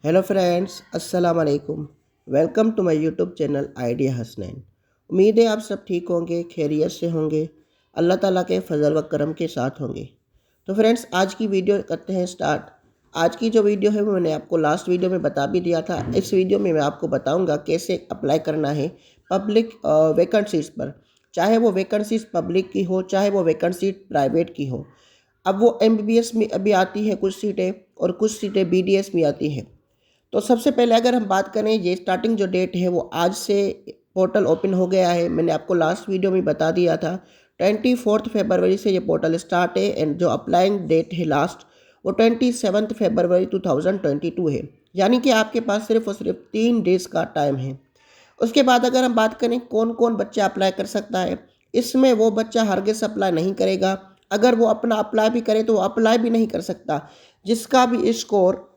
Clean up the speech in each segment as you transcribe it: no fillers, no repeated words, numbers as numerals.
Hello friends, अस्सलाम वालेकुम। Welcome to my YouTube channel idea Hasnain. उम्मीद है आप सब ठीक होंगे, खैरियत से होंगे, अल्लाह ताला के फजल व करम के साथ होंगे। तो फ्रेंड्स, आज की वीडियो करते हैं स्टार्ट। आज की जो वीडियो है वो मैंने आपको लास्ट वीडियो में बता भी दिया था। इस वीडियो में मैं आपको बताऊंगा कैसे अप्लाई करना है पब्लिक वैकेंसीज पर, चाहे वो वैकेंसीज पब्लिक की हो, चाहे वो वैकेंसी प्राइवेट की हो। अब वो एमबीबीएस में अभी आती है कुछ सीटें, और कुछ सीटें बीडीएस में आती हैं। तो सबसे पहले अगर हम बात करें, ये स्टार्टिंग जो डेट है वो आज से पोर्टल ओपन हो गया है। मैंने आपको लास्ट वीडियो में बता दिया था 24 फरवरी से ये पोर्टल स्टार्ट है, एंड जो अप्लाइंग डेट है लास्ट वो 27 फरवरी 2022 है। यानी कि आपके पास सिर्फ और सिर्फ 3 डेज़ का टाइम है। उसके बाद अगर हम बात करें कौन कौन बच्चा अप्लाई कर सकता है, इसमें वो बच्चा हरगिज़ अप्लाई नहीं करेगा। अगर वो अपना अप्लाई भी करे तो वो अप्लाई भी नहीं कर सकता। जिसका भी स्कोर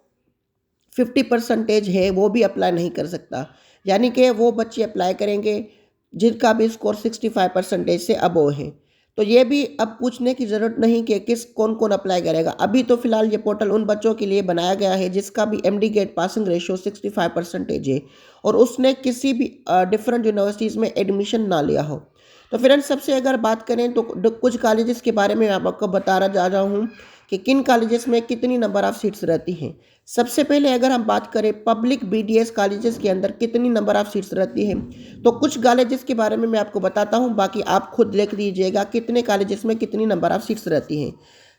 50% है वो भी अप्लाई नहीं कर सकता। यानी कि वो बच्चे अप्लाई करेंगे जिनका भी स्कोर 65% से अबोव है। तो ये भी अब पूछने की ज़रूरत नहीं कि किस कौन कौन अप्लाई करेगा। अभी तो फ़िलहाल ये पोर्टल उन बच्चों के लिए बनाया गया है जिसका भी एमडी गेट पासिंग रेशियो 65% है, और उसने किसी भी डिफरेंट यूनिवर्सिटीज़ में एडमिशन ना लिया हो। तो फ्रेंड्स, सबसे अगर बात करें तो कुछ कॉलेजेस के बारे में मैं आपको बता रहा जा रहा हूँ कि किन कॉलेजेस में कितनी नंबर ऑफ़ सीट्स रहती हैं। सबसे पहले अगर हम बात करें पब्लिक बीडीएस कॉलेजेस के अंदर कितनी नंबर ऑफ़ सीट्स रहती हैं, तो कुछ कॉलेजेस के बारे में मैं आपको बताता हूं, बाकी आप खुद देख लीजिएगा कितने कॉलेजेस में कितनी नंबर ऑफ़ सीट्स रहती हैं।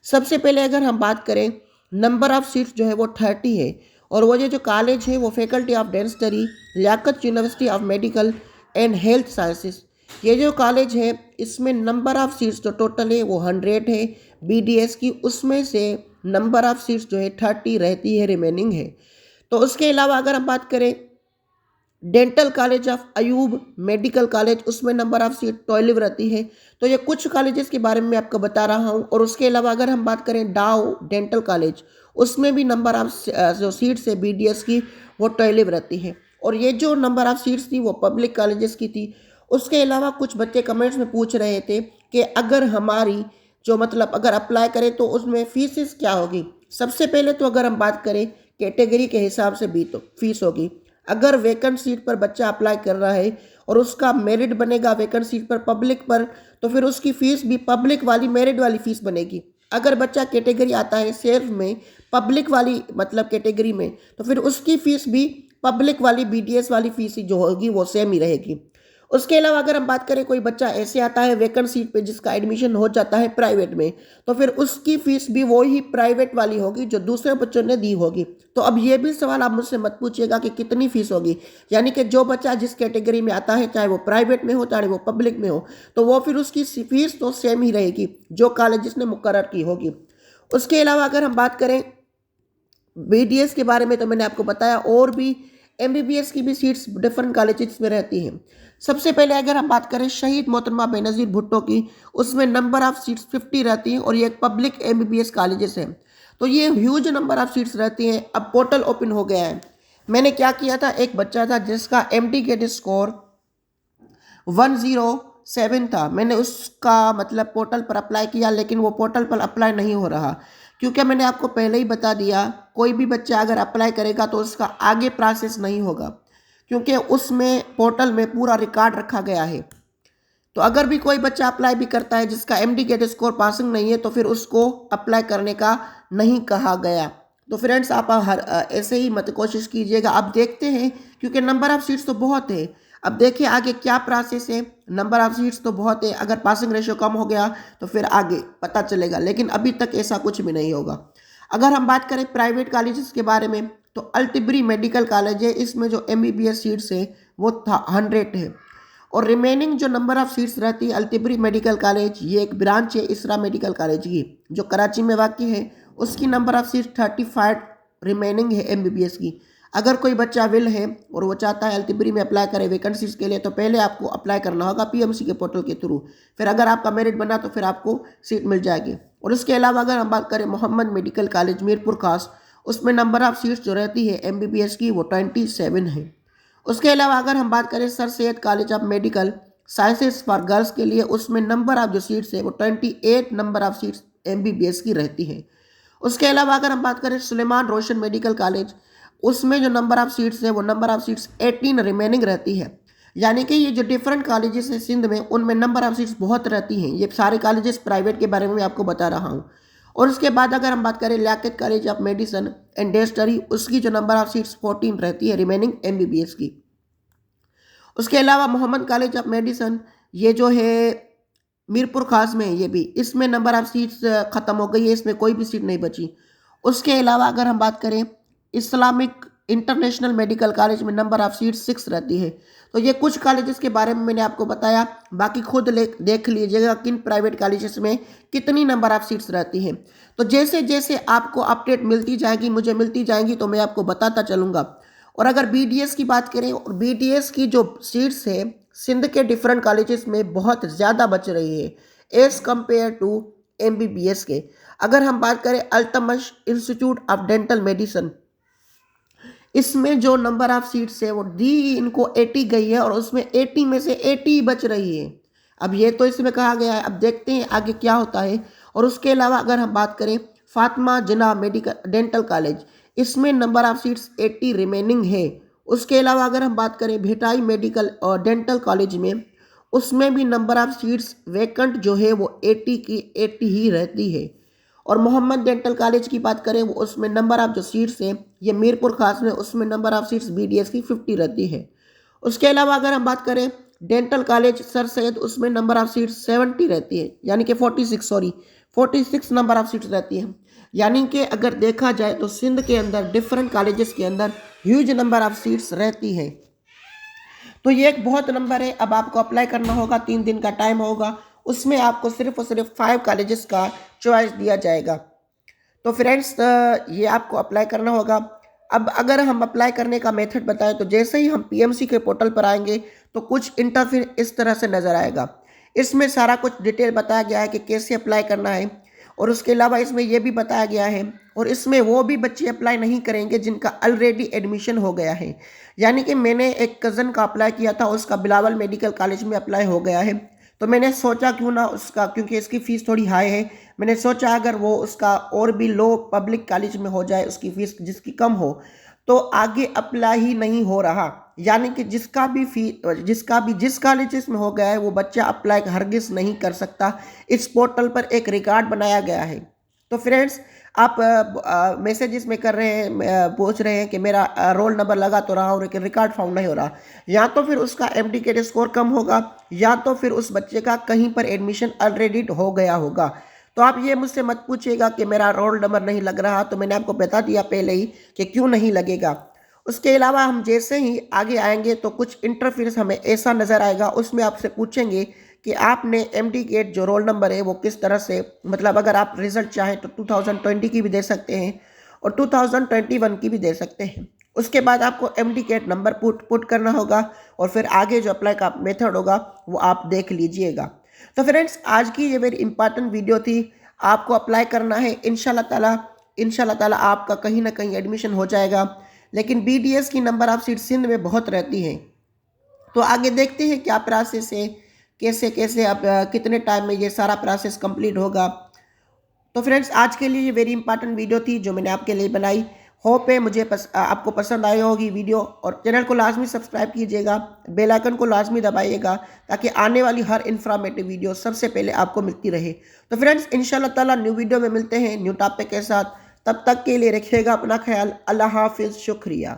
सबसे पहले अगर हम बात करें, नंबर ऑफ़ सीट्स जो है वो 30 है, और वो ये जो कॉलेज है वो faculty of dentistry, Liaquat University of Medical and Health Sciences. ये जो कॉलेज है इसमें नंबर ऑफ़ सीट्स जो टोटल है वो 100 है बीडीएस की, उसमें से नंबर ऑफ़ सीट्स जो है 30 रहती है, रिमेनिंग है। तो उसके अलावा अगर हम बात करें dental college of Ayub medical college, उसमें नंबर ऑफ़ सीट 12 रहती है। तो ये कुछ कॉलेजेस के बारे में मैं आपको बता रहा हूँ। और उसके अलावा अगर हम बात करें डाउ डेंटल कॉलेज, उसमें भी नंबर ऑफ़ जो सीट्स है बीडीएस की वो 12 रहती है। और ये जो नंबर ऑफ़ सीट्स थी वो पब्लिक कॉलेजेस की थी। उसके अलावा कुछ बच्चे कमेंट्स में पूछ रहे थे कि अगर हमारी जो मतलब अगर अप्लाई करें तो उसमें फीसेस क्या होगी। सबसे पहले तो अगर हम बात करें कैटेगरी के हिसाब से भी तो फीस होगी। अगर वैकेंट सीट पर बच्चा अप्लाई कर रहा है और उसका मेरिट बनेगा वैकेंट सीट पर पब्लिक पर, तो फिर उसकी फ़ीस भी पब्लिक वाली मेरिट वाली फ़ीस बनेगी। अगर बच्चा कैटेगरी आता है सिर्फ में पब्लिक वाली मतलब कैटेगरी में, तो फिर उसकी फ़ीस भी पब्लिक वाली बीडीएस वाली फ़ीस जो होगी वो सेम ही रहेगी। उसके अलावा अगर हम बात करें कोई बच्चा ऐसे आता है वैकेंट सीट पे जिसका एडमिशन हो जाता है प्राइवेट में, तो फिर उसकी फ़ीस भी वो ही प्राइवेट वाली होगी जो दूसरे बच्चों ने दी होगी। तो अब ये भी सवाल आप मुझसे मत पूछिएगा कि कितनी फ़ीस होगी। यानी कि जो बच्चा जिस कैटेगरी में आता है, चाहे वो प्राइवेट में हो चाहे वो पब्लिक में हो, तो वो फिर उसकी फ़ीस तो सेम ही रहेगी जो कॉलेज जिसने मुकर्रर की होगी। उसके अलावा अगर हम बात करें बीडीएस के बारे में, तो मैंने आपको बताया और भी एमबीबीएस की भी सीट्स डिफरेंट कॉलेजेस में रहती हैं। सबसे पहले अगर हम बात करें शहीद मोहतरमा बेनज़ीर भुट्टो की, उसमें नंबर ऑफ़ सीट्स 50 रहती हैं, और ये एक पब्लिक एमबीबीएस कॉलेजेस हैं। तो ये ह्यूज नंबर ऑफ़ सीट्स रहती हैं। अब पोर्टल ओपन हो गया है। मैंने क्या किया था, एक बच्चा था जिसका एमडी गेट स्कोर 107 था। मैंने उसका मतलब पोर्टल पर अप्लाई किया, लेकिन वो पोर्टल पर अप्लाई नहीं हो रहा, क्योंकि मैंने आपको पहले ही बता दिया कोई भी बच्चा अगर अप्लाई करेगा तो उसका आगे प्रोसेस नहीं होगा, क्योंकि उसमें पोर्टल में पूरा रिकॉर्ड रखा गया है। तो अगर भी कोई बच्चा अप्लाई भी करता है जिसका एमडी गेट स्कोर पासिंग नहीं है, तो फिर उसको अप्लाई करने का नहीं कहा गया। तो फ्रेंड्स, आप हर ऐसे ही मत कोशिश कीजिएगा। अब देखते हैं, क्योंकि नंबर ऑफ़ सीट्स तो बहुत है। अब देखिए आगे क्या प्रोसेस है। नंबर ऑफ़ सीट्स तो बहुत है, अगर पासिंग रेशियो कम हो गया तो फिर आगे पता चलेगा, लेकिन अभी तक ऐसा कुछ भी नहीं होगा। अगर हम बात करें प्राइवेट कॉलेजेस के बारे में, तो अल्टिबरी मेडिकल कॉलेज है, इसमें जो एमबीबीएस सीट्स है वो 100 है। और रिमेनिंग जो नंबर ऑफ़ सीट्स रहती है अल्तिबरी मेडिकल कॉलेज, ये एक ब्रांच है इसरा मेडिकल कॉलेज की जो कराची में वाक़ है, उसकी नंबर ऑफ़ सीट्स 35 रिमेनिंग है एमबीबीएस की। अगर कोई बच्चा विल है और वो चाहता है अल्तिबरी में अप्लाई करे वैकेंसीज़ के लिए, तो पहले आपको अप्लाई करना होगा पीएमसी के पोर्टल के थ्रू। फिर अगर आपका मेरिट बना तो फिर आपको सीट मिल जाएगी। और उसके अलावा अगर हम बात करें मोहम्मद मेडिकल कॉलेज मीरपुर खास, उसमें नंबर ऑफ़ सीट्स जो रहती है एमबीबीएस की वो 27 है। उसके अलावा अगर हम बात करें sir Syed college of medical sciences for girls के लिए, उसमें नंबर ऑफ जो सीट्स है वो 28 नंबर ऑफ सीट्स एमबीबीएस की रहती है। उसके अलावा अगर हम बात करें सुलेमान रोशन मेडिकल कॉलेज, उसमें जो नंबर ऑफ सीट्स है वो नंबर ऑफ सीट्स 18 रिमेनिंग रहती है। यानी कि ये जो डिफरेंट कॉलेजेस है सिंध में, उनमें नंबर ऑफ सीट्स बहुत रहती हैं। ये सारे कॉलेजेस प्राइवेट के बारे में मैं आपको बता रहा हूँ। और उसके बाद अगर हम बात करें Liaquat college of medicine and dentistry, उसकी जो नंबर ऑफ सीट्स 14 रहती है रिमेनिंग MBBS की। उसके अलावा मोहम्मद कॉलेज ऑफ मेडिसिन, ये जो है मीरपुर खास में है, ये भी इसमें नंबर ऑफ सीट्स ख़त्म हो गई है, इसमें कोई भी सीट नहीं बची। उसके अलावा अगर हम बात करें इस्लामिक इंटरनेशनल मेडिकल कॉलेज में नंबर ऑफ सीट 6 रहती है। तो ये कुछ कॉलेजेस के बारे में मैंने आपको बताया, बाकी खुद देख लीजिएगा किन प्राइवेट कॉलेजेस में कितनी नंबर ऑफ सीट्स रहती हैं। तो जैसे जैसे आपको अपडेट मिलती जाएगी, मुझे मिलती जाएंगी, तो मैं आपको बताता चलूँगा। और अगर BDS की बात करें, और BDS की जो सीट्स है सिंध के डिफरेंट कॉलेजेस में बहुत ज़्यादा बच रही है एज़ कम्पेयर टू MBBS के। अगर हम बात करें Altamash institute of dental medicine, इसमें जो नंबर ऑफ सीट्स है वो दी इनको 80 गई है, और उसमें 80 में से 80 बच रही है। अब ये तो इसमें कहा गया है, अब देखते हैं आगे क्या होता है। और उसके अलावा अगर हम बात करें फातिमा जिन्ना मेडिकल डेंटल कॉलेज, इसमें नंबर ऑफ सीट्स 80 रिमेनिंग है। उसके अलावा अगर हम बात करें भिटाई मेडिकल और डेंटल कॉलेज में, उसमें भी नंबर ऑफ सीट्स वैकेंट जो है वो 80 की 80 ही रहती है। और मोहम्मद डेंटल कॉलेज की बात करें, वो उसमें नंबर ऑफ जो सीट्स हैं, ये मीरपुर खास में, उसमें नंबर ऑफ सीट्स BDS की 50 रहती है। उसके अलावा अगर हम बात करें डेंटल कॉलेज सर सैयद, उसमें नंबर ऑफ सीट्स 70 रहती है, यानी कि 46 नंबर ऑफ सीट्स रहती है। यानी कि अगर देखा जाए तो सिंध के अंदर डिफरेंट कॉलेजेस के अंदर ह्यूज नंबर ऑफ सीट्स रहती है। तो ये एक बहुत नंबर है। अब आपको अप्लाई करना होगा, 3 दिन का टाइम होगा, उसमें आपको सिर्फ और सिर्फ 5 कॉलेजेस का चॉइस दिया जाएगा। तो फ्रेंड्स, ये आपको अप्लाई करना होगा। अब अगर हम अप्लाई करने का मेथड बताएं, तो जैसे ही हम PMC के पोर्टल पर आएंगे तो कुछ इंटरफेस इस तरह से नज़र आएगा। इसमें सारा कुछ डिटेल बताया गया है कि कैसे अप्लाई करना है। और उसके अलावा इसमें यह भी बताया गया है, और इसमें वो भी बच्चे अप्लाई नहीं करेंगे जिनका ऑलरेडी एडमिशन हो गया है। यानी कि मैंने एक कज़न का अप्लाई किया था, उसका बिलावल मेडिकल कॉलेज में अप्लाई हो गया है। तो मैंने सोचा क्यों ना उसका, क्योंकि इसकी फ़ीस थोड़ी हाई है, मैंने सोचा अगर वो उसका और भी लो पब्लिक कॉलेज में हो जाए, उसकी फ़ीस जिसकी कम हो, तो आगे अप्लाई ही नहीं हो रहा। यानी कि जिस कॉलेज में हो गया है वो बच्चा अप्लाई हरगिज़ नहीं कर सकता। इस पोर्टल पर एक रिकॉर्ड बनाया गया है। तो फ्रेंड्स, आप मैसेजेस में कर रहे हैं, पूछ रहे हैं कि मेरा रोल नंबर लगा तो रहा हूँ लेकिन रिकॉर्ड फाउंड नहीं हो रहा। या तो फिर उसका MDCAT स्कोर कम होगा, या तो फिर उस बच्चे का कहीं पर एडमिशन ऑलरेडी हो गया होगा। तो आप ये मुझसे मत पूछिएगा कि मेरा रोल नंबर नहीं लग रहा, तो मैंने आपको बता दिया पहले ही कि क्यों नहीं लगेगा। उसके अलावा हम जैसे ही आगे आएंगे तो कुछ इंटरफेस हमें ऐसा नज़र आएगा, उसमें आपसे पूछेंगे कि आपने MDCAT जो रोल नंबर है वो किस तरह से, मतलब अगर आप रिज़ल्ट चाहें तो 2020 की भी दे सकते हैं और 2021 की भी दे सकते हैं। उसके बाद आपको MDCAT नंबर पुट करना होगा, और फिर आगे जो अप्लाई का मेथड होगा वो आप देख लीजिएगा। तो फ्रेंड्स, आज की ये वेरी इंपॉर्टेंट वीडियो थी। आपको अप्लाई करना है, इंशाल्लाह ताला आपका कहीं ना कहीं एडमिशन हो जाएगा। लेकिन BDS की नंबर ऑफ सीट सिंध में बहुत रहती है। तो आगे देखते हैं क्या प्रोसेस है, कैसे कैसे अब कितने टाइम में ये सारा प्रोसेस कंप्लीट होगा। तो फ्रेंड्स, आज के लिए ये वेरी इंपॉर्टेंट वीडियो थी जो मैंने आपके लिए बनाई। होप है आपको पसंद आई होगी वीडियो, और चैनल को लाजमी सब्सक्राइब कीजिएगा, बेल आइकन को लाजमी दबाइएगा, ताकि आने वाली हर इन्फॉर्मेटिव वीडियो सबसे पहले आपको मिलती रहे। तो फ्रेंड्स, इंशाल्लाह ताला न्यू वीडियो में मिलते हैं न्यू टॉपिक के साथ। तब तक के लिए रखिएगा अपना ख्याल। अल्लाह हाफिज़, शुक्रिया।